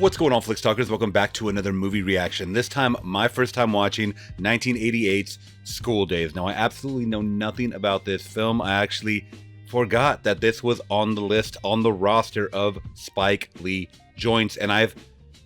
What's going on, Flix Talkers? Welcome back to another movie reaction. This time, my first time watching 1988's School Daze. Now, I absolutely know nothing about this film. I actually forgot that this was on the list, on the roster of Spike Lee joints, and I've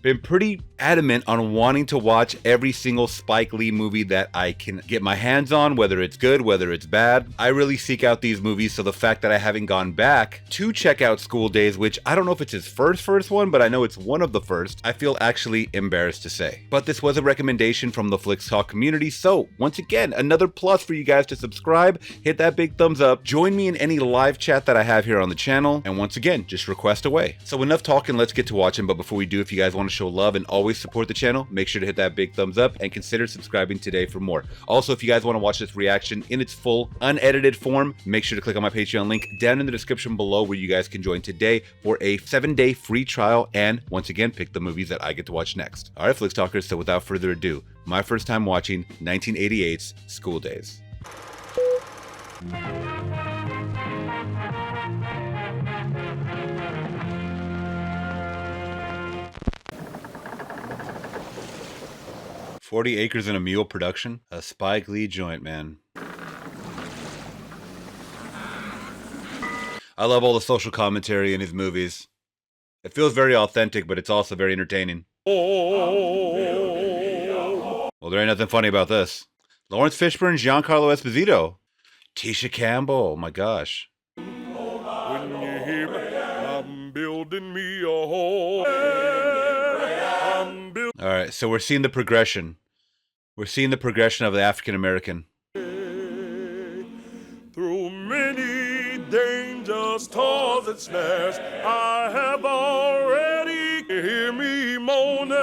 been pretty adamant on wanting to watch every single Spike Lee movie that I can get my hands on, whether it's good, whether it's bad. I really seek out these movies, so the fact that I haven't gone back to check out School Daze, which I don't know if it's his first one, but I know it's one of the first, I feel actually embarrassed to say. But this was a recommendation from the Flix Talk community, so once again, another plus for you guys to subscribe, hit that big thumbs up, join me in any live chat that I have here on the channel, and once again, just request away. So enough talking, let's get to watching, but before we do, if you guys want to show love and always support the channel, make sure to hit that big thumbs up and consider subscribing today for more. Also, if you guys want to watch this reaction in its full, unedited form, make sure to click on my Patreon link down in the description below where you guys can join today for a 7-day free trial and, once again, pick the movies that I get to watch next. Alright, Flix Talkers, so without further ado, my first time watching 1988's School Daze. 40 Acres and a Mule production. A Spike Lee joint, man. I love all the social commentary in his movies. It feels very authentic, but it's also very entertaining. Well, there ain't nothing funny about this. Lawrence Fishburne, Giancarlo Esposito. Tisha Campbell, oh my gosh. When you hear me, I'm building me a home. Alright, so we're seeing the progression. We're seeing the progression of the African American. Through many dangers, toils and snares, I have already hear me moaning.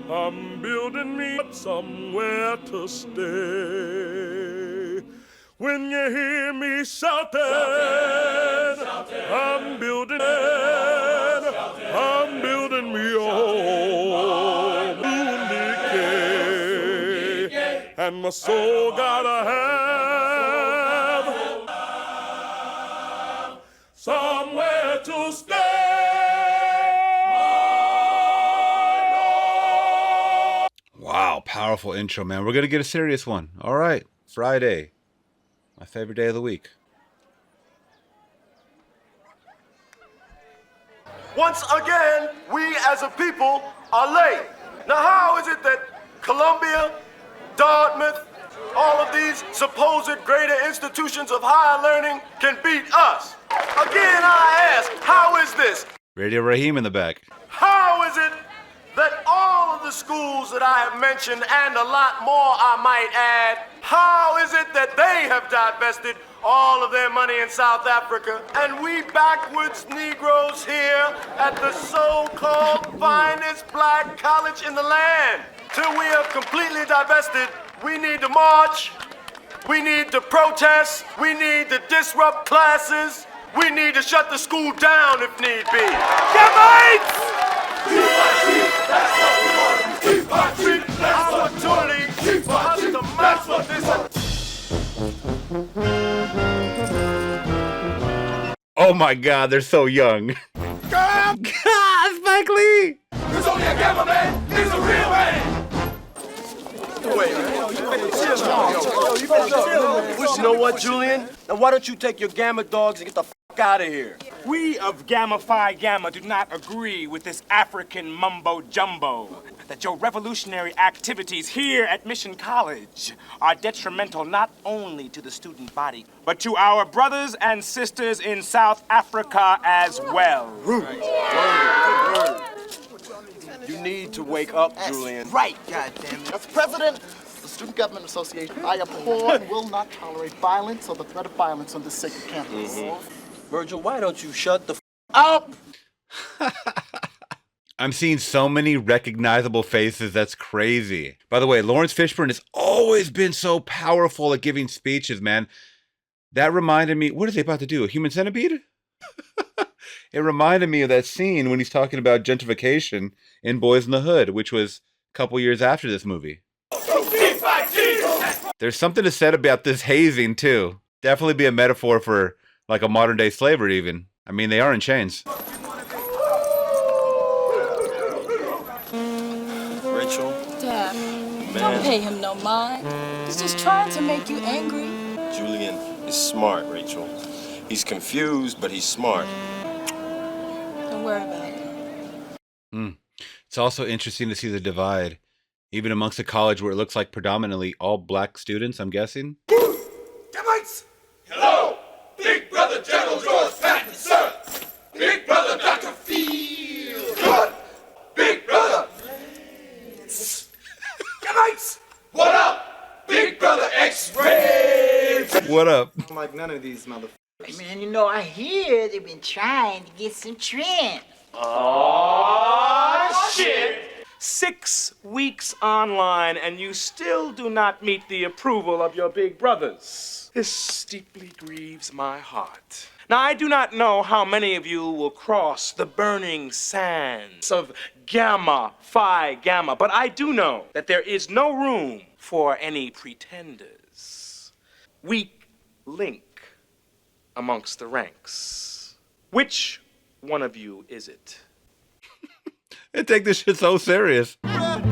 I'm building me up somewhere to stay. When you hear me shouting, I'm building me a home, and my soul gotta have somewhere to stay. Wow, powerful intro, man. We're gonna get a serious one. All right, Friday, my favorite day of the week. Once again, we as a people are late. Now, how is it that Columbia, Dartmouth, all of these supposed greater institutions of higher learning can beat us? Again, I ask, how is this? Radio Raheem in the back. How is it that all of the schools that I have mentioned, and a lot more I might add, how is it that they have divested all of their money in South Africa, and we backwoods Negroes here at the so-called finest black college in the land? Till we have completely divested, we need to march, we need to protest, we need to disrupt classes, we need to shut the school down if need be. Gemites! Opportunity for us to master this. Oh my God, they're so young. God, Spike Lee! There's only a gamma man, he's a real man. Wait, you know what, Julian? Now why don't you take your gamma dogs and get the f*** out of here? We of Gamma Phi Gamma do not agree with this African mumbo-jumbo. That your revolutionary activities here at Mission College are detrimental not only to the student body, but to our brothers and sisters in South Africa as well. You need to wake up, Julian. Right, goddammit. As president of the Student Government Association, I abhor and will not tolerate violence or the threat of violence on this sacred campus. Virgil, why don't you shut the f*** up? I'm seeing so many recognizable faces. That's crazy. By the way, Lawrence Fishburne has always been so powerful at giving speeches, man. That reminded me, what is he about to do? A human centipede? It reminded me of that scene when he's talking about gentrification in Boys in the Hood, which was a couple years after this movie. There's something to said about this hazing, too. Definitely be a metaphor for, like, a modern-day slavery, even. I mean, they are in chains. Rachel? Dad, don't pay him no mind. He's just trying to make you angry. Julian is smart, Rachel. He's confused, but he's smart. Don't worry about it. It's also interesting to see the divide, even amongst a college where it looks like predominantly all black students, I'm guessing. Demites! Hello! Big Brother General George Patton, sir! Big Brother Dr. Feel Good! Big Brother! Demites! What up? Big Brother X-Ray! What up? Like none of these motherfuckers. Man, you know, I hear they've been trying to get some trim. Oh, shit! 6 weeks online, and you still do not meet the approval of your big brothers. This deeply grieves my heart. Now, I do not know how many of you will cross the burning sands of Gamma Phi Gamma, but I do know that there is no room for any pretenders. Weak link amongst the ranks. Which one of you is it? They take this shit so serious. Half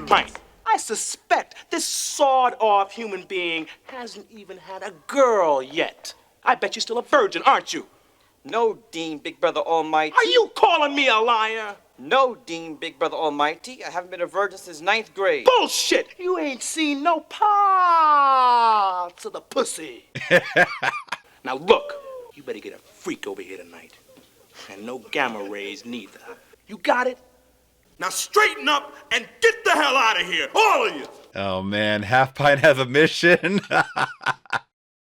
pint. I suspect this sawed-off human being hasn't even had a girl yet. I bet you're still a virgin, aren't you? No, Dean, Big Brother Almighty. Are you calling me a liar? No, Dean, Big Brother Almighty. I haven't been a virgin since 9th grade. Bullshit! You ain't seen no parts of the pussy. Now look, you better get a freak over here tonight. And no gamma rays neither. You got it? Now straighten up and get the hell out of here, all of you! Oh man, Half Pint has a mission.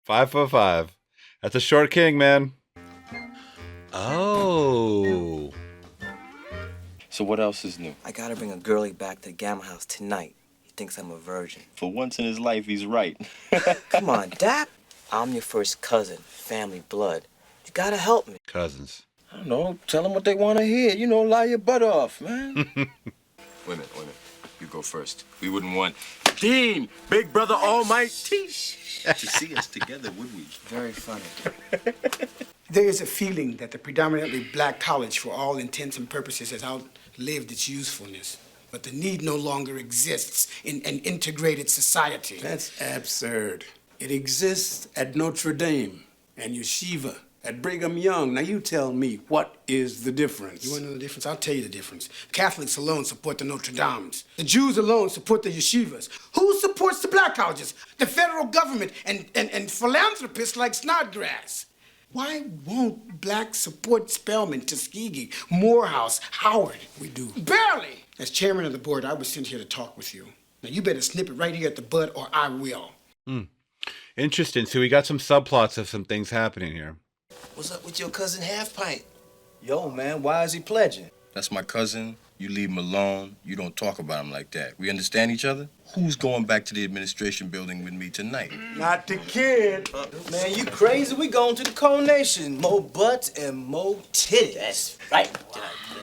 5 for 5. That's a short king, man. Oh. So what else is new? I gotta bring a girlie back to the Gamma House tonight. He thinks I'm a virgin. For once in his life, he's right. Come on, Dap. I'm your first cousin, family blood. You gotta help me. Cousins. I don't know. Tell them what they want to hear. You know, lie your butt off, man. Wait a minute. You go first. We wouldn't want Dean, Big Brother Almighty. to see us together, would we? Very funny. There is a feeling that the predominantly black college, for all intents and purposes, has outlived its usefulness. But the need no longer exists in an integrated society. That's absurd. It exists at Notre Dame and Yeshiva, at Brigham Young. Now you tell me, what is the difference? You want to know the difference? I'll tell you the difference. Catholics alone support the Notre Dames. The Jews alone support the yeshivas. Who supports the black colleges? The federal government and philanthropists like Snodgrass. Why won't blacks support Spelman, Tuskegee, Morehouse, Howard? We do. Barely! As chairman of the board, I was sent here to talk with you. Now you better snip it right here at the bud or I will. Interesting. So we got some subplots of some things happening here. What's up with your cousin Half Pint? Yo, man, why is he pledging? That's my cousin. You leave him alone. You don't talk about him like that. We understand each other? Who's going back to the administration building with me tonight? Not the kid. Man, you crazy? We going to the coronation. More butts and more titties. That's right.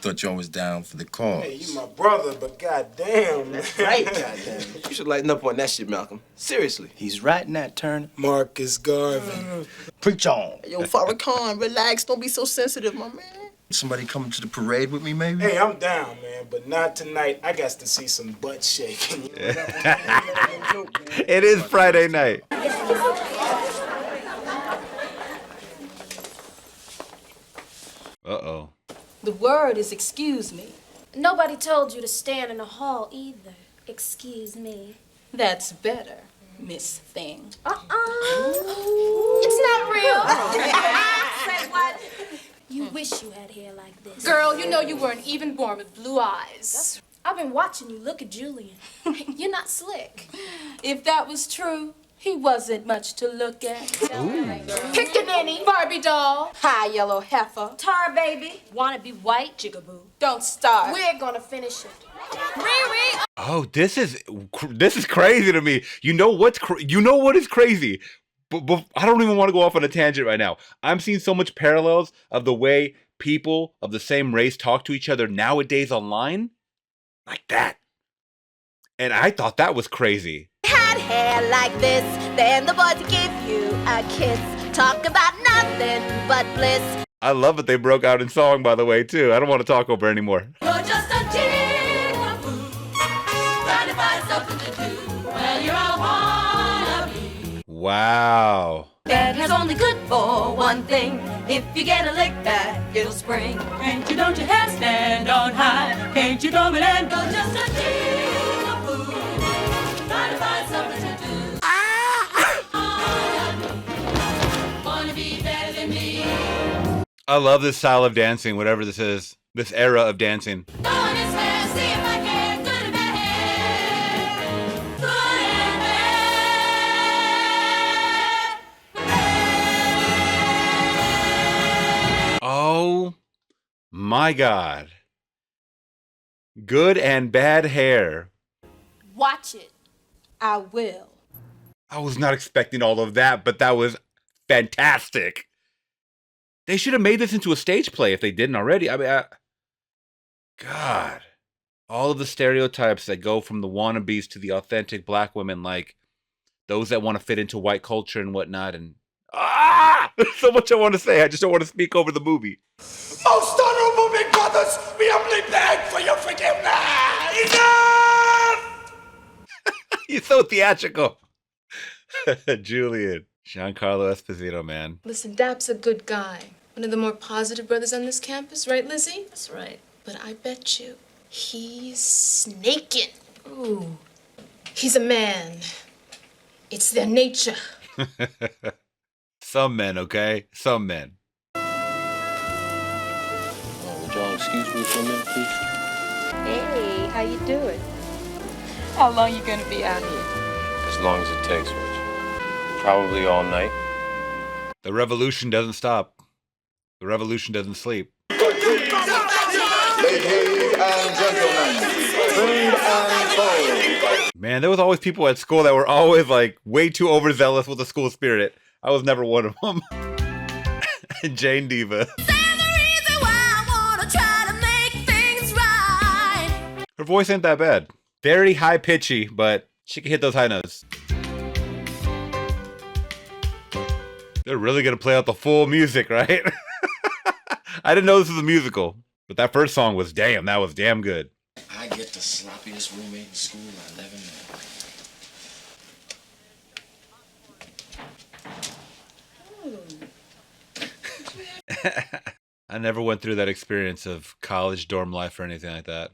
Thought y'all was down for the cause. Hey, you my brother, but goddamn. That's right, goddamn. You should lighten up on that shit, Malcolm. Seriously. He's right in that turn. Marcus Garvey. Preach on. Yo, Farrakhan, relax. Don't be so sensitive, my man. Somebody coming to the parade with me, maybe? Hey, I'm down, man, but not tonight. I got to see some butt shaking. It is Friday night. Uh-oh. The word is excuse me. Nobody told you to stand in the hall either. Excuse me. That's better, Miss Thing. It's not real. Say what? You wish you had hair like this. Girl, you know you weren't even born with blue eyes. I've been watching you look at Julian. You're not slick. If that was true, he wasn't much to look at. Pickaninny. Barbie doll. High yellow heifer. Tar baby. Wanna be white, jigaboo. Don't start. We're gonna finish it. Riri. Oh, this is crazy to me. You know what is crazy? But I don't even want to go off on a tangent right now. I'm seeing so much parallels of the way people of the same race talk to each other nowadays online. Like that. And I thought that was crazy. Had hair like this, then the boys give you a kiss. Talk about nothing but bliss. I love that they broke out in song, by the way, too. I don't want to talk over anymore. You're just a jigaboo. Wow. Bad has only good for one thing. If you get a lick back, it'll spring. Can't you, don't you have stand on high? Can't you come in and go just a king of food? Try to find something to do. Wanna be better than me. I love this style of dancing, whatever this is. This era of dancing. Go on his hair, see if I can. Good and bad. Good and bad. Oh my God. Good and bad hair. Watch it. I will. I was not expecting all of that, but that was fantastic. They should have made this into a stage play if they didn't already. I mean, God. All of the stereotypes that go from the wannabes to the authentic black women, like those that want to fit into white culture and whatnot. And there's so much I want to say. I just don't want to speak over the movie. Most honorable big brothers, we humbly beg for your forgiveness. Enough! He's so theatrical. Julian. Giancarlo Esposito, man. Listen, Dap's a good guy. One of the more positive brothers on this campus, right, Lizzie? That's right. But I bet you he's snaking. Ooh. He's a man. It's their nature. Some men, okay? Some men. Would y'all excuse me for a minute, please? Hey, how you doing? How long you gonna be out here? As long as it takes, Rachel. Probably all night. The revolution doesn't stop. The revolution doesn't sleep. Ladies and gentlemen, food and bowl. Man, there was always people at school that were always like way too overzealous with the school spirit. I was never one of them. Jane Diva. Her voice ain't that bad. Very high pitchy, but she can hit those high notes. They're really gonna play out the full music, right? I didn't know this was a musical, but that first song was damn. That was damn good. I get the sloppiest roommate in school I've ever met. I never went through that experience of college dorm life or anything like that.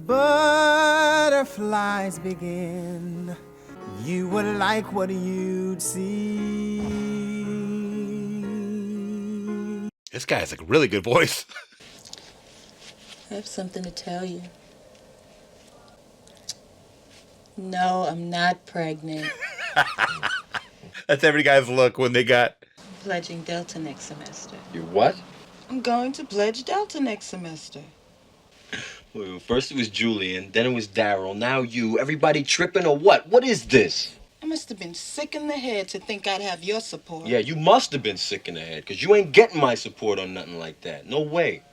Butterflies begin. You would like what you'd see. This guy has a really good voice. I have something to tell you. No, I'm not pregnant. That's every guy's look when they got... I'm pledging Delta next semester. You what? I'm going to pledge Delta next semester. Well, first it was Julian, then it was Daryl, now you. Everybody tripping or what? What is this? I must have been sick in the head to think I'd have your support. Yeah, you must have been sick in the head, because you ain't getting my support on nothing like that. No way.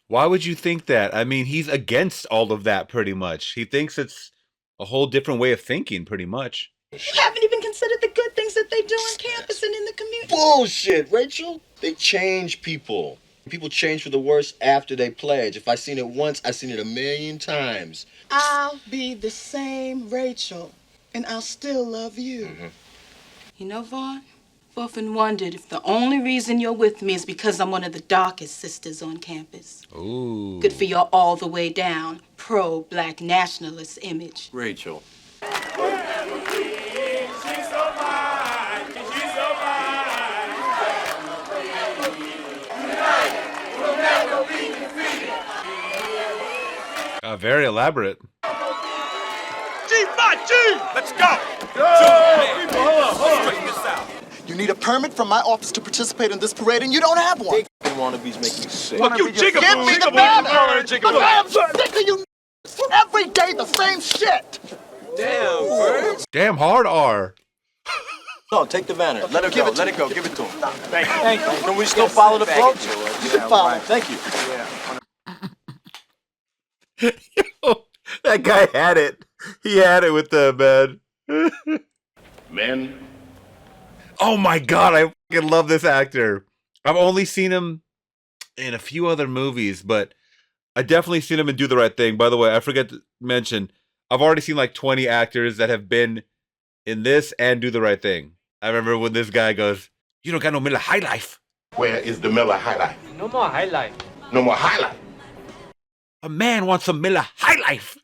Why would you think that? I mean, he's against all of that pretty much. He thinks it's a whole different way of thinking pretty much. You haven't even considered the good things that they do on campus and in the community. Bullshit, Rachel. They change people. People change for the worse after they pledge. If I seen it once, I seen it 1,000,000 times. I'll be the same Rachel, and I'll still love you. Mm-hmm. You know, Vaughn, I've often wondered if the only reason you're with me is because I'm one of the darkest sisters on campus. Ooh. Good for your all the way down, pro-black nationalist image. Rachel. Very elaborate. G5G! Let's go! You need a permit from my office to participate in this parade, and you don't have one. They wannabes make me sick. Fuck you, Give me the banner! Look, I am sick of you every day the same shit! Damn, bird. Damn hard R. No, take the banner. Let it go. Let it go. Give it to him. Thank you. Can we still follow the float? You can follow. Thank you. Yo, that guy had it. He had it with the man. Men. Oh my God, I fucking love this actor. I've only seen him in a few other movies, but I definitely seen him in Do the Right Thing. By the way, I forget to mention, I've already seen like 20 actors that have been in this and Do the Right Thing. I remember when this guy goes, "You don't got no Miller High Life." Where is the Miller High Life? No more highlight. No more High Life. A man wants some Miller High Life.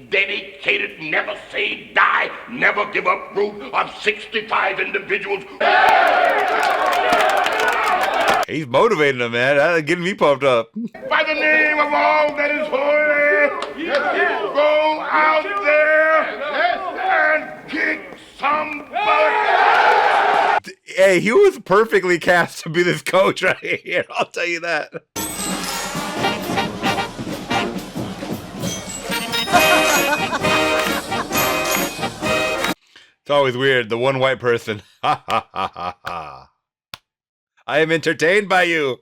Dedicated, never say die, never give up group of 65 individuals. He's motivating them, man. That's getting me pumped up. By the name of all that is holy, go out there and kick some butt. Hey, he was perfectly cast to be this coach right here. I'll tell you that. It's always weird. The one white person. Ha ha ha ha ha. I am entertained by you.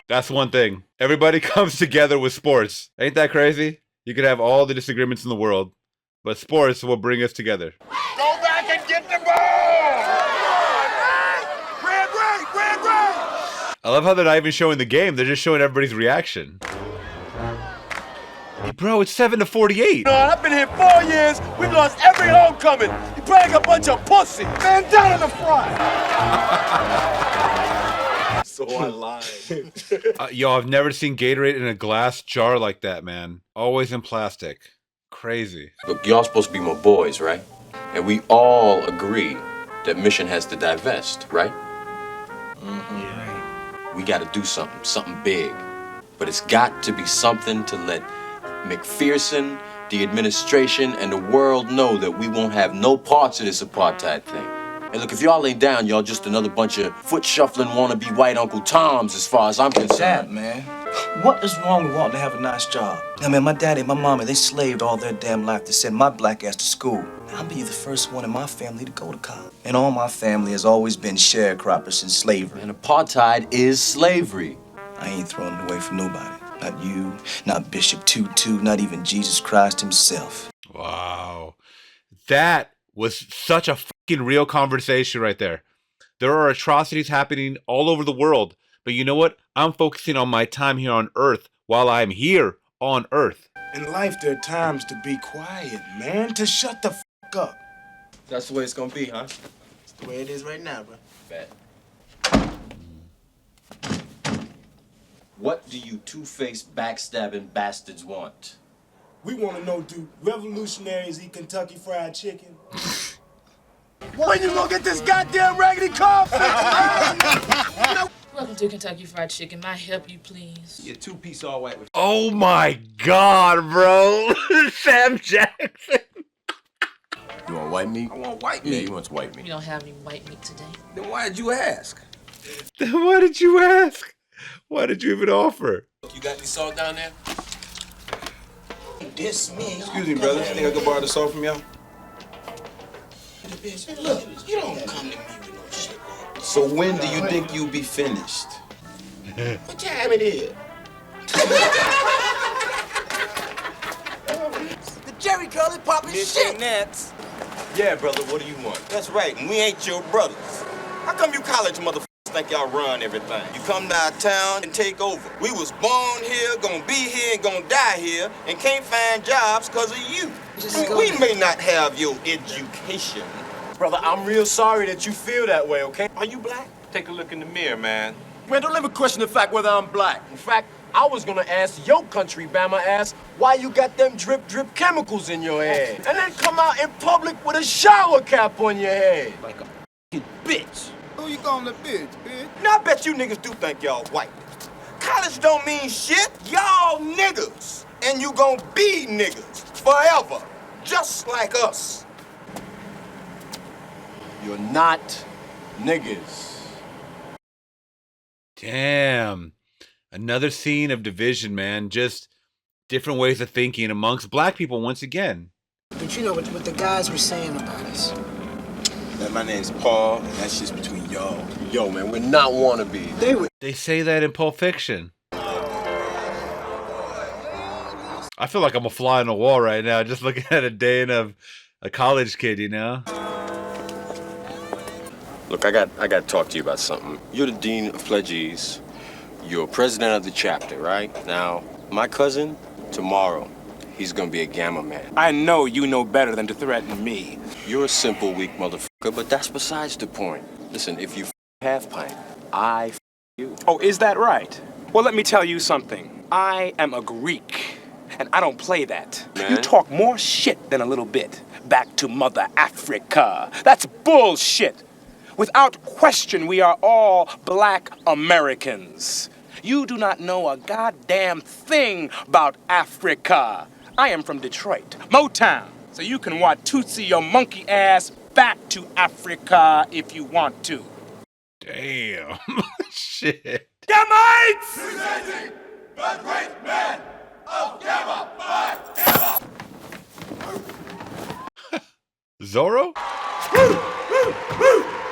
That's one thing. Everybody comes together with sports. Ain't that crazy? You could have all the disagreements in the world, but sports will bring us together. Go back and get the ball! I love how they're not even showing the game. They're just showing everybody's reaction. Hey, bro, it's 7-48. I've been here 4 years. We've lost every homecoming. You playing a bunch of pussy. Man, down in the front. So I lied. Yo, I've never seen Gatorade in a glass jar like that, man. Always in plastic. Crazy. Look, y'all supposed to be my boys, right? And we all agree that Mission has to divest, right? Mm-hmm. Yeah. We got to do something big. But it's got to be something to let McPherson, the administration, and the world know that we won't have no parts of this apartheid thing. And look, if y'all ain't down, y'all just another bunch of foot-shuffling wannabe white Uncle Toms as far as I'm concerned. Dad, man, what is wrong with wanting to have a nice job? I mean, my daddy and my mama, they slaved all their damn life to send my black ass to school. I'll be the first one in my family to go to college. And all my family has always been sharecroppers since slavery. And apartheid is slavery. I ain't throwing it away for nobody. Not you, not Bishop Tutu, not even Jesus Christ himself. Wow. That was such a fucking real conversation right there. There are atrocities happening all over the world. But you know what? I'm focusing on my time here on Earth while I'm here on Earth. In life, there are times to be quiet, man. To shut the fuck up. That's the way it's gonna be, huh? It's the way it is right now, bro. Bet. What do you two-faced backstabbing bastards want? We want to know, do revolutionaries eat Kentucky Fried Chicken? When you gonna get this goddamn raggedy coffee? Welcome to Kentucky Fried Chicken. May I help you, please? Yeah, 2-piece all white with... Oh my God, bro. Sam Jackson. You want white meat? I want white Yeah, meat. he wants white We meat. don't have any white meat today. Then why did you ask? Why did you ask? Why did you even offer? You got any salt down there? This me. Excuse me, brother. Think I could borrow the salt from y'all? Look, you don't come to me with no shit. So when do you think you'll be finished? What time it is? The Jerry Curl is popping shit. Nets. Yeah, brother, what do you want? That's right, and we ain't your brothers. How come you college motherfuckers think y'all run everything? You come to our town and take over. We was born here, gonna be here, and gonna die here, and can't find jobs because of you. We may not have your education. Brother, I'm real sorry that you feel that way, okay? Are you black? Take a look in the mirror, man. Man, don't let me question the fact whether I'm black. In fact, I was gonna ask your country Bama ass why you got them drip chemicals in your head. And then come out in public with a shower cap on your head. Like a bitch. Who you calling a bitch? Now I bet you niggas do think y'all white. College don't mean shit. Y'all niggas. And you gonna be niggas forever. Just like us. You're not niggas. Damn. Another scene of division, man. Just different ways of thinking amongst black people once again. But you know what the guys were saying about us. Man, my name's Paul, and that's just between y'all. Yo, man, we're not wannabes. They say that in Pulp Fiction. I feel like I'm a fly on the wall right now, just looking at a day of a college kid, you know? Look, I got to talk to you about something. You're the dean of pledgees. You're president of the chapter, right? Now, my cousin, tomorrow, he's gonna be a Gamma man. I know you know better than to threaten me. You're a simple, weak motherfucker, but that's besides the point. Listen, if you half pint, I you. Oh, is that right? Well, let me tell you something. I am a Greek, and I don't play that. Man. You talk more shit than a little bit. Back to Mother Africa. That's bullshit. Without question, we are all black Americans. You do not know a goddamn thing about Africa. I am from Detroit, Motown. So you can Watusi your monkey ass back to Africa if you want to. Damn. Shit. Gamites! Presenting the great man of Gamma Phi Gamma. Zorro?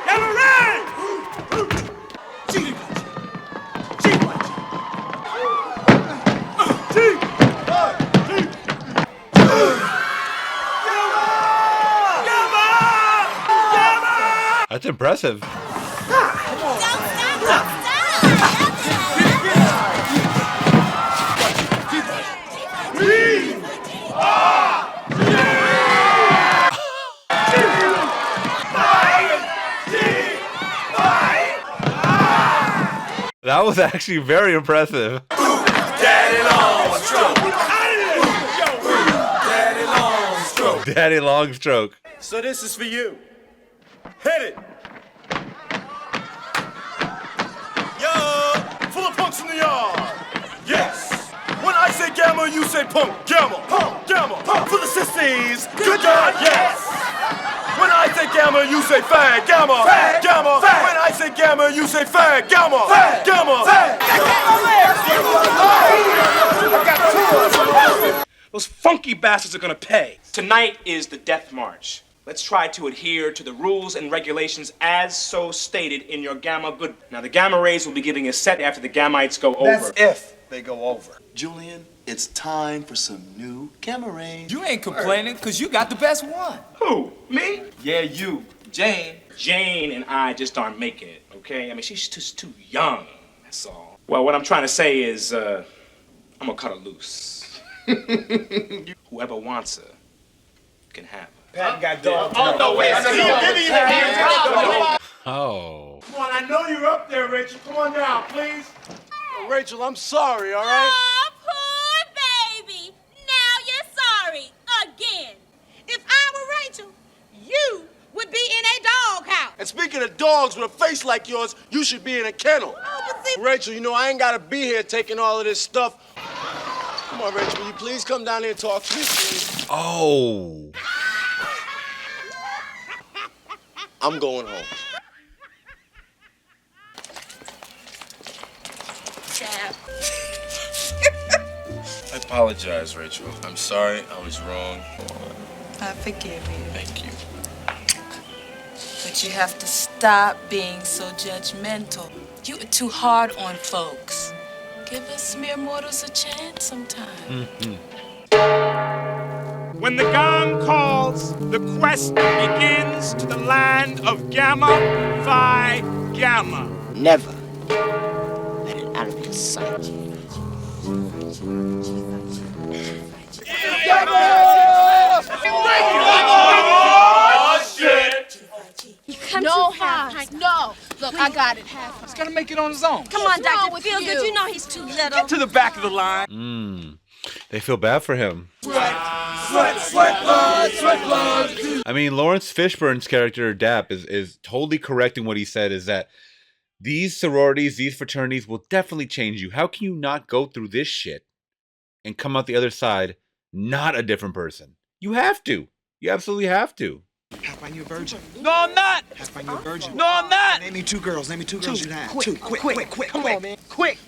Gamma Ray! That's impressive. That was actually very impressive. Daddy long stroke. Daddy long stroke. Daddy long stroke. So this is for you. Hit it. Yo, full of punks in the yard. Yes. When I say gamma, you say punk. Gamma, punk, gamma, punk. For the sissies, good God, yes. When I say gamma, you say fag. Gamma, fag, gamma. Fag. When I say gamma, you say fag. Gamma, fag, gamma. Fag. Those funky bastards are gonna pay. Tonight is the death march. Let's try to adhere to the rules and regulations as so stated in your Gamma Good. Now, the Gamma Rays will be giving a set after the Gammites go over. That's if they go over. Julian, it's time for some new Gamma Rays. You ain't complaining because you got the best one. Who? Me? Yeah, you. Jane. Jane and I just aren't making it, okay? I mean, she's just too young, that's all. Well, what I'm trying to say is, I'm gonna cut her loose. Whoever wants her can have her. Pat got dog. Oh, no, wait. Oh. Come on, I know you're up there, Rachel. Come on down, please. Oh, Rachel, I'm sorry, all right? Oh, poor baby. Now you're sorry again. If I were Rachel, you would be in a doghouse. And speaking of dogs with a face like yours, you should be in a kennel. Oh, but see, Rachel, you know, I ain't got to be here taking all of this stuff. Come on, Rachel, will you please come down here and talk to me, please? Oh. I'm going home. I apologize, Rachel. I'm sorry. I was wrong. I forgive you. Thank you. But you have to stop being so judgmental. You are too hard on folks. Give us mere mortals a chance sometime. When the gong calls, the quest begins to the land of Gamma Phi Gamma. Never let it out of your sight. Oh, shit! you come No, too far. half no. Look, I got it. Half He's got to make it on his own. Come on, What's wrong Dr. with Feelgood. you? You know he's too little. To the back of the line. They feel bad for him. Sweat blood. I mean, Lawrence Fishburne's character, Dap, is totally correct in what he said, is that these sororities, these fraternities will definitely change you. How can you not go through this shit and come out the other side not a different person? You have to. You absolutely have to. Half by you a virgin. No, I'm not. Half by you a virgin. No, I'm not. Name me two girls. Name me two girls you'd have. Two. Quick. Come on, man. Quick.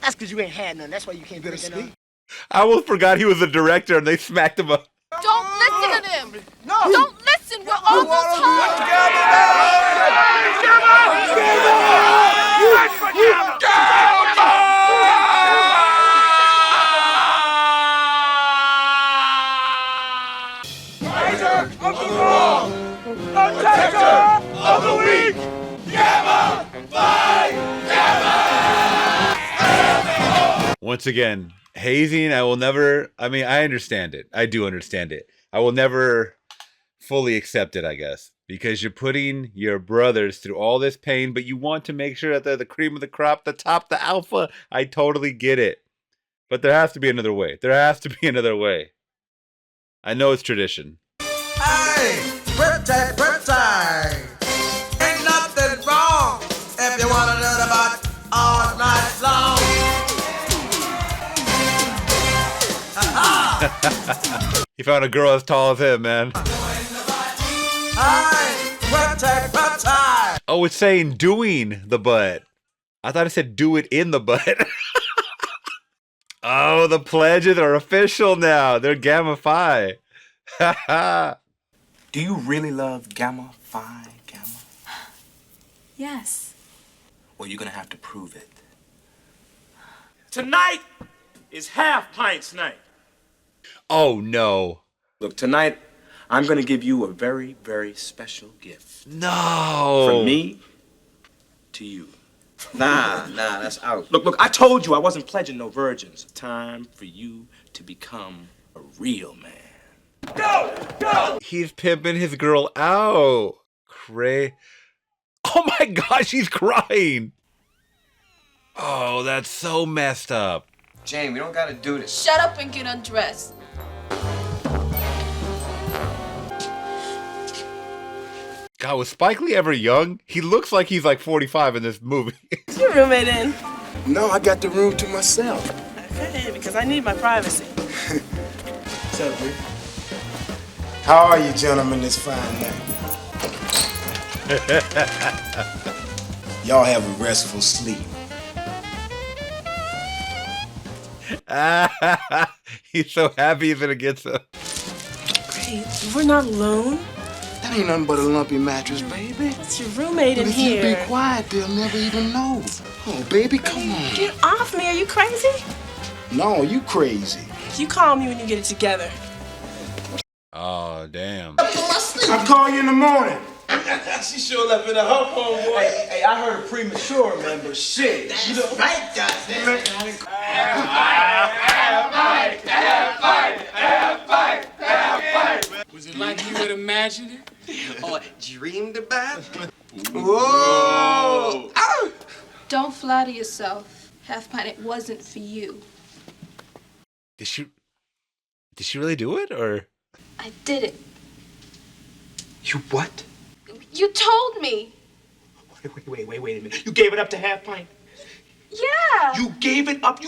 That's because you ain't had none. That's why you can't Better bring it up. speak. I almost forgot he was a director and they smacked him up. Don't listen to them. No. Don't listen. We're almost home. Of the week, Gamma Phi Gamma. Once again, hazing, I will never, I mean, I understand it. I do understand it. I will never fully accept it, I guess, because you're putting your brothers through all this pain, but you want to make sure that they're the cream of the crop, the top, the alpha. I totally get it. But there has to be another way. There has to be another way. I know it's tradition. Hey, pretty. Ain't nothing wrong if you want to learn about all night long. He found a girl as tall as him, man. Hey, pretty. Oh, it's saying doing the butt. I thought it said do it in the butt. Oh, the pledges are official now. They're Gamma Phi. Do you really love Gamma Phi, Gamma? Yes. Well, you're gonna have to prove it. Tonight is half pints night. Oh, no. Look, tonight, I'm gonna give you a very, very special gift. No. From me to you. Nah, that's out. Look, I told you I wasn't pledging no virgins. Time for you to become a real man. Go! He's pimping his girl out. Oh my gosh, he's crying. Oh, that's so messed up. Jane, we don't gotta do this. Shut up and get undressed. God, was Spike Lee ever young? He looks like he's like 45 in this movie. Is your roommate in? No, I got the room to myself. Okay, because I need my privacy. What's up, Rick? How are you gentlemen this fine night? Y'all have a restful sleep. He's so happy he's gonna get some. Great. We're not alone. That ain't nothing but a lumpy mattress, baby. It's your roommate But in if here. you be quiet, they'll never even know. Oh, baby, come on. Get off me. Are you crazy? No, you crazy. You call me when you get it together. Oh, damn. I'll call you in the morning. She sure left it at her phone, boy. Hey, I heard a premature, man, but shit. That's right, goddamn. Was it like you had imagined it? Or dreamed about it? Whoa! Don't flatter yourself. Half pint, it wasn't for you. Did she really do it, or? I did it. You what? You told me. Wait a minute. You gave it up to half pint? Yeah. You gave it up?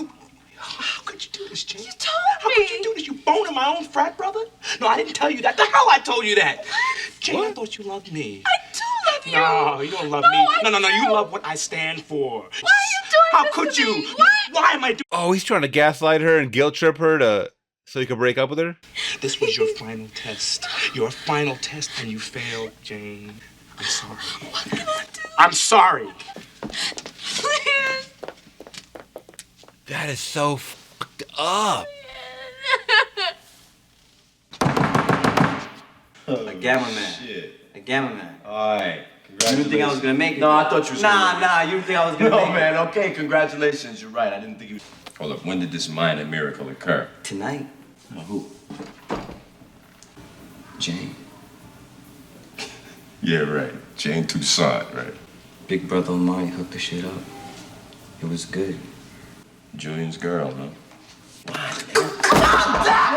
How could you do this, Jane? You told How me. could you do this? You boning my own frat brother? No, I didn't tell you that. The hell I told you that? Jane, I thought you loved me. I do love you. No, you don't love me. No, you love what I stand for. Why are you doing How this could to you? me? Why am I doing? Oh, he's trying to gaslight her and guilt trip her so he could break up with her? This was your final test. Your final test, and you failed, Jane. I'm sorry. What can I do? I'm sorry. Please. That is so fucked up. A gamma man. Shit. A gamma man. Alright. You didn't think I was gonna make it? No, I thought you was gonna make it. Nah, you didn't think I was gonna make it? No, man, okay, congratulations. You're right. I didn't think you... Hold up, when did this minor miracle occur? Tonight. Who? Jane. Yeah, right. Jane Toussaint, right? Big brother Omari hooked the shit up. It was good. Julian's girl, huh? What's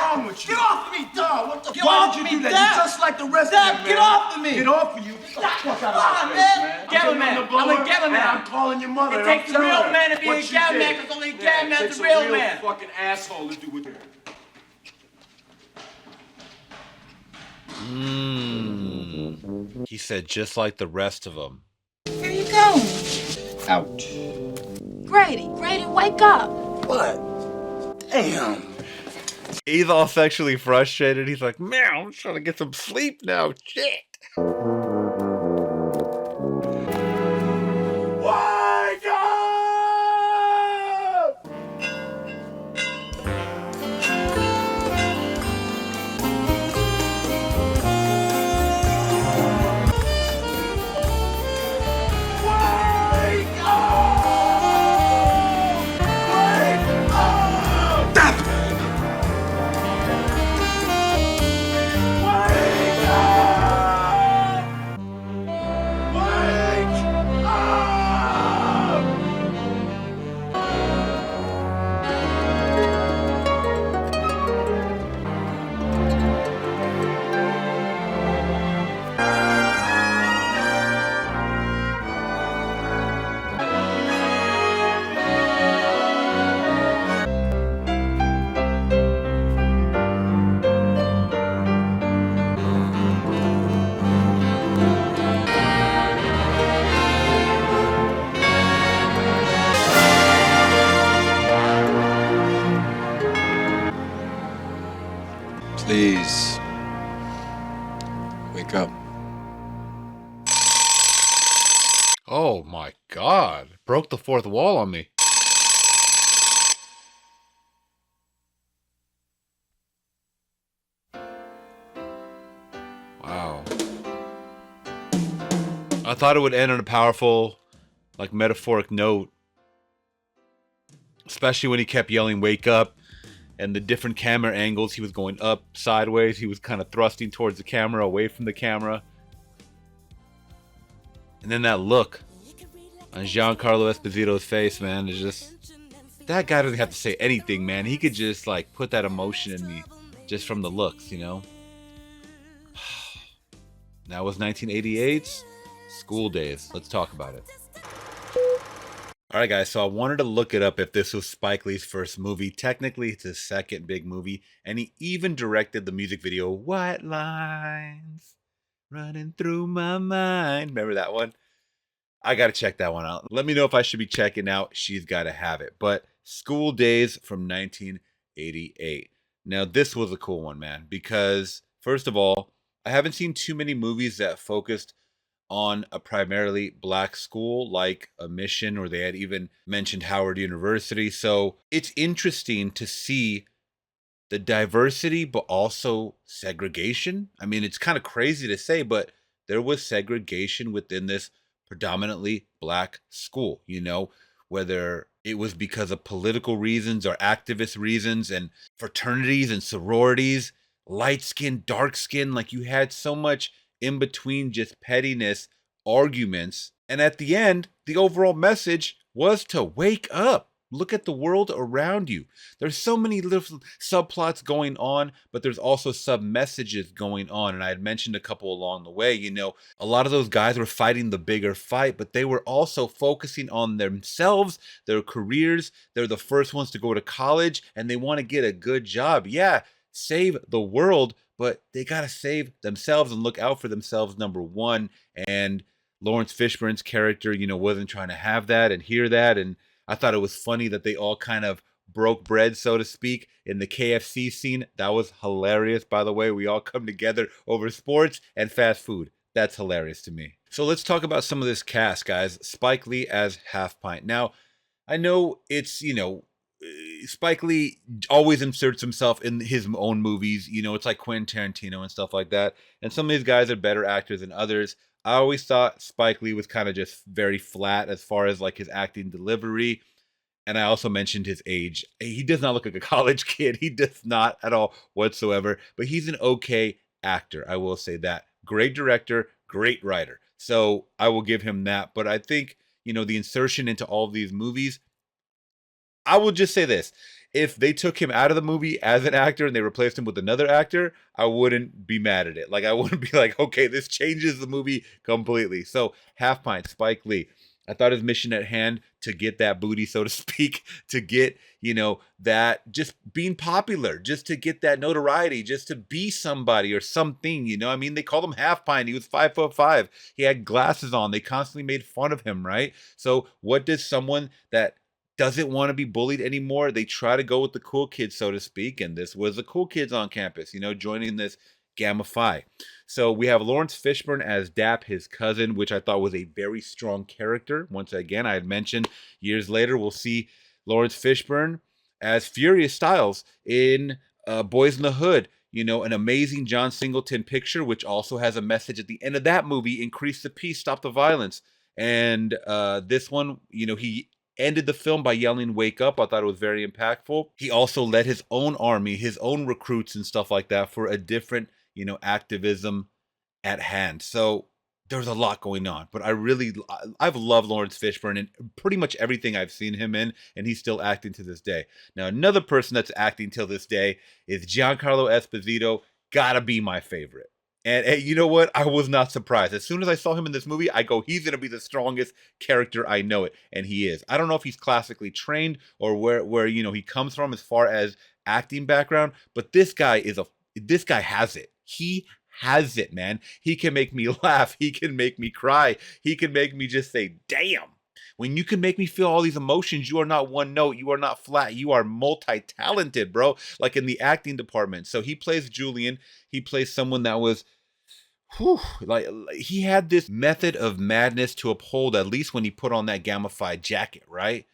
wrong with you? Get off me, dog! What the fuck? Why did you do that? You're just like the rest of them, man. Get off of me! Get off of you! Get the fuck out of Come on, my face, man. Gamma man. I'm a gamma man. I'm calling your mother. It takes a real man to be a gamma man, because only a gamma man's a real man. Fucking asshole to do with it. He said just like the rest of them. Where you going? Out. Grady, wake up. What? Damn. He's all sexually frustrated. He's like, man, I'm trying to get some sleep now. Shit. Wake up! Wake up! Wake up! my God. Broke the fourth wall on me. Wow. I thought it would end on a powerful, like, metaphoric note. Especially when he kept yelling, "Wake up." And the different camera angles, he was going up, sideways. He was kind of thrusting towards the camera, away from the camera. And then that look on Giancarlo Esposito's face, man, is just... That guy doesn't have to say anything, man. He could just, like, put that emotion in me just from the looks, you know? That was 1988's School Daze. Let's talk about it. Alright guys, so I wanted to look it up if this was Spike Lee's first movie. Technically, it's his second big movie, and he even directed the music video, White Lines Running Through My Mind. Remember that one? I gotta check that one out. Let me know if I should be checking out She's Gotta Have It. But School Daze from 1988. Now, this was a cool one, man, because, first of all, I haven't seen too many movies that focused on a primarily black school like a Mission, or they had even mentioned Howard University. So it's interesting to see the diversity, but also segregation. I mean, it's kind of crazy to say, but there was segregation within this predominantly black school, you know, whether it was because of political reasons or activist reasons, and fraternities and sororities, light skin, dark skin, like you had so much in between just pettiness, arguments. And at the end, the overall message was to wake up. Look at the world around you. There's so many little subplots going on, but there's also sub-messages going on. And I had mentioned a couple along the way, you know, a lot of those guys were fighting the bigger fight, but they were also focusing on themselves, their careers. They're the first ones to go to college, and they want to get a good job. Yeah, save the world, but they got to save themselves and look out for themselves, number one. And Lawrence Fishburne's character, you know, wasn't trying to have that and hear that. And I thought it was funny that they all kind of broke bread, so to speak, in the KFC scene. That was hilarious, by the way. We all come together over sports and fast food. That's hilarious to me. So let's talk about some of this cast, guys. Spike Lee as Half Pint. Now, I know it's, you know, Spike Lee always inserts himself in his own movies. You know, it's like Quentin Tarantino and stuff like that. And some of these guys are better actors than others. I always thought Spike Lee was kind of just very flat as far as like his acting delivery. And I also mentioned his age. He does not look like a college kid. He does not at all whatsoever. But he's an okay actor. I will say that. Great director, great writer. So I will give him that. But I think, you know, the insertion into all of these movies, I will just say this. If they took him out of the movie as an actor and they replaced him with another actor, I wouldn't be mad at it. Like, I wouldn't be like, okay, this changes the movie completely. So, Half Pint, Spike Lee. I thought his mission at hand to get that booty, so to speak, to get, you know, that just being popular, just to get that notoriety, just to be somebody or something, you know. I mean, they called him Half Pint. He was 5'5". He had glasses on. They constantly made fun of him, right? So what does someone that doesn't want to be bullied anymore, they try to go with the cool kids, so to speak, and this was the cool kids on campus, you know, joining this Gamma Phi. So we have Lawrence Fishburne as Dap, his cousin, which I thought was a very strong character. Once again, I had mentioned years later, we'll see Lawrence Fishburne as Furious Styles in Boys in the Hood. You know, an amazing John Singleton picture, which also has a message at the end of that movie, increase the peace, stop the violence. And this one, you know, he ended the film by yelling, "Wake up." I thought it was very impactful. He also led his own army, his own recruits and stuff like that for a different, you know, activism at hand. So there's a lot going on, but I've loved Lawrence Fishburne in pretty much everything I've seen him in, and he's still acting to this day. Now, another person that's acting till this day is Giancarlo Esposito. Gotta be my favorite. And you know what? I was not surprised. As soon as I saw him in this movie, I go, he's going to be the strongest character. I know it. And he is. I don't know if he's classically trained or where you know, he comes from as far as acting background, but this guy has it. He has it, man. He can make me laugh. He can make me cry. He can make me just say, damn. When you can make me feel all these emotions, you are not one note. You are not flat. You are multi-talented, bro. Like in the acting department. So he plays Julian. He plays someone that was, whew, like he had this method of madness to uphold, at least when he put on that gamified jacket, right?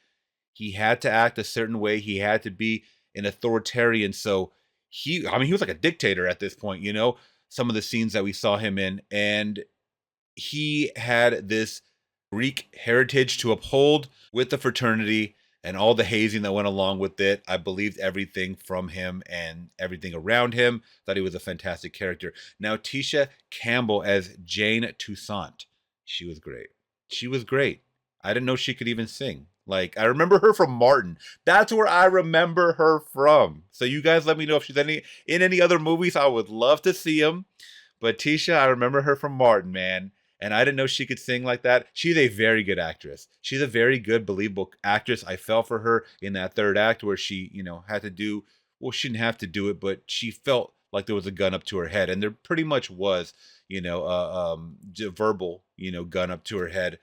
He had to act a certain way. He had to be an authoritarian. So he was like a dictator at this point, you know, some of the scenes that we saw him in. And he had this Greek heritage to uphold with the fraternity and all the hazing that went along with it. I believed everything from him and everything around him. Thought he was a fantastic character. Now, Tisha Campbell as Jane Toussaint. She was great. She was great. I didn't know she could even sing. Like, I remember her from Martin. That's where I remember her from. So you guys let me know if she's in any other movies. I would love to see them. But Tisha, I remember her from Martin, man. And I didn't know she could sing like that. She's a very good actress. She's a very good, believable actress. I fell for her in that third act where she, you know, had to do, well, she didn't have to do it, but she felt like there was a gun up to her head. And there pretty much was, you know, verbal, you know, gun up to her head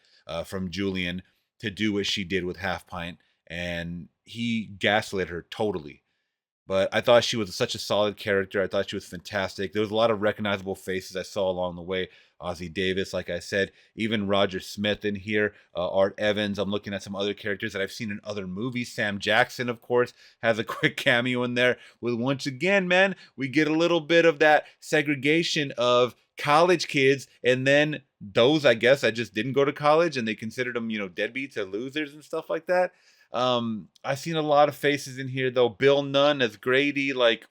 from Julian to do what she did with Half Pint. And he gaslit her totally. But I thought she was such a solid character. I thought she was fantastic. There was a lot of recognizable faces I saw along the way. Ozzie Davis, like I said, even Roger Smith in here, Art Evans. I'm looking at some other characters that I've seen in other movies. Sam Jackson, of course, has a quick cameo in there. With once again, man, we get a little bit of that segregation of college kids and then those, I guess, that just didn't go to college and they considered them, you know, deadbeats or losers and stuff like that. I've seen a lot of faces in here though. Bill Nunn as Grady. Like,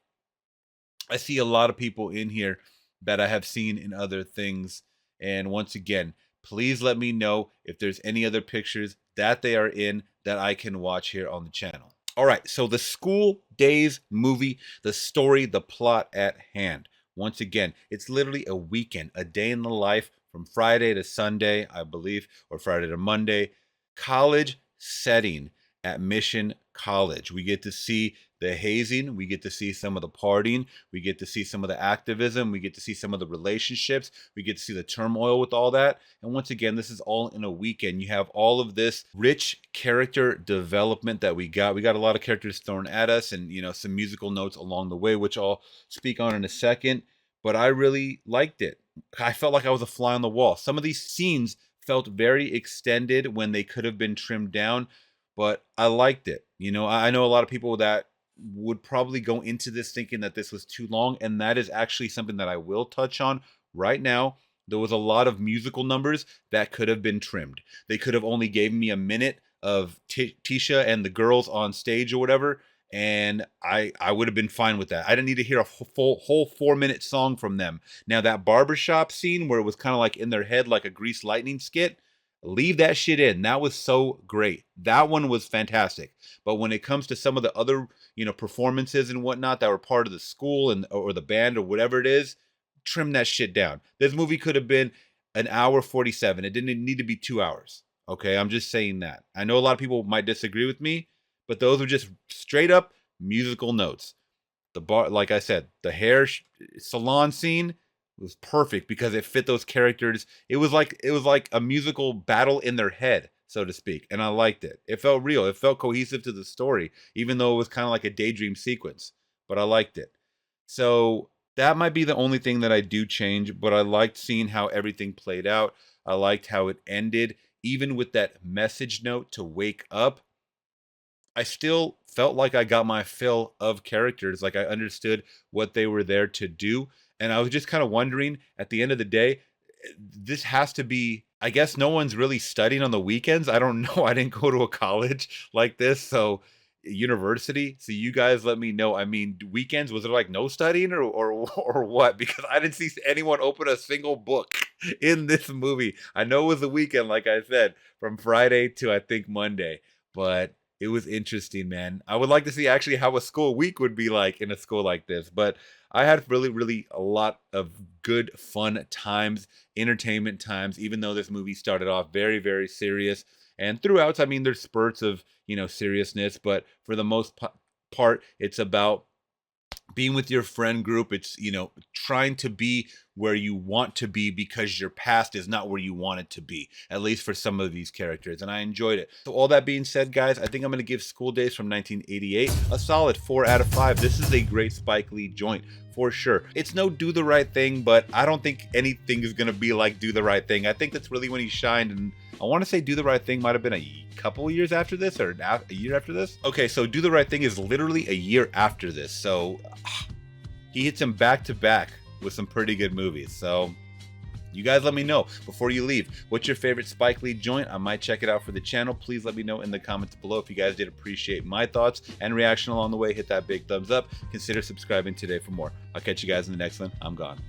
I see a lot of people in here that I have seen in other things. And once again, please let me know if there's any other pictures that they are in that I can watch here on the channel. All right, so the School Daze movie, the story, the plot at hand. Once again, it's literally a weekend, a day in the life from Friday to Sunday, I believe, or Friday to Monday. College setting at Mission College. We get to see the hazing, we get to see some of the partying, we get to see some of the activism, we get to see some of the relationships, we get to see the turmoil with all that. And once again, this is all in a weekend. You have all of this rich character development that we got. We got a lot of characters thrown at us and, you know, some musical notes along the way, which I'll speak on in a second. But I really liked it. I felt like I was a fly on the wall. Some of these scenes felt very extended when they could have been trimmed down, but I liked it. You know, I know a lot of people that would probably go into this thinking that this was too long, and that is actually something that I will touch on right now. There was a lot of musical numbers that could have been trimmed. They could have only gave me a minute of Tisha and the girls on stage or whatever, and I would have been fine with that. I didn't need to hear a whole 4-minute song from them. Now that barbershop scene where it was kind of like in their head like a Grease Lightning skit, leave that shit in. That was so great. That one was fantastic. But when it comes to some of the other, you know, performances and whatnot that were part of the school and or the band or whatever it is, trim that shit down. This movie could have been an hour 47. It didn't need to be 2 hours. Okay, I'm just saying that. I know a lot of people might disagree with me, but those are just straight up musical notes. The bar, like I said, the hair salon scene was perfect because it fit those characters. It was like a musical battle in their head, so to speak, and I liked it. It felt real. It felt cohesive to the story, even though it was kind of like a daydream sequence. But I liked it. So that might be the only thing that I do change, but I liked seeing how everything played out. I liked how it ended, even with that message note to wake up. I still felt like I got my fill of characters, like I understood what they were there to do. And I was just kind of wondering at the end of the day, this has to be, I guess no one's really studying on the weekends. I don't know. I didn't go to a college like this. So university. So you guys let me know. I mean, weekends, was it like no studying or what? Because I didn't see anyone open a single book in this movie. I know it was the weekend, like I said, from Friday to I think Monday, but it was interesting, man. I would like to see actually how a school week would be like in a school like this, but I had really a lot of good fun times, entertainment times, even though this movie started off very serious. And throughout, I mean, there's spurts of, you know, seriousness, but for the most part, it's about being with your friend group. It's, you know, trying to be where you want to be because your past is not where you want it to be, at least for some of these characters, and I enjoyed it. So all that being said, guys, I think I'm going to give School Daze from 1988 a solid 4 out of 5. This is a great Spike Lee joint for sure. It's no Do the Right Thing, but I don't think anything is going to be like Do the Right Thing. I think that's really when he shined, and I want to say Do the Right Thing might have been a couple years after this, or a year after this. Okay, so Do the Right Thing is literally a year after this, so he hits him back to back with some pretty good movies. So you guys let me know before you leave, what's your favorite Spike Lee joint? I might check it out for the channel. Please let me know in the comments below. If you guys did appreciate my thoughts and reaction along the way, hit that big thumbs up. Consider subscribing today for more. I'll catch you guys in the next one. I'm gone.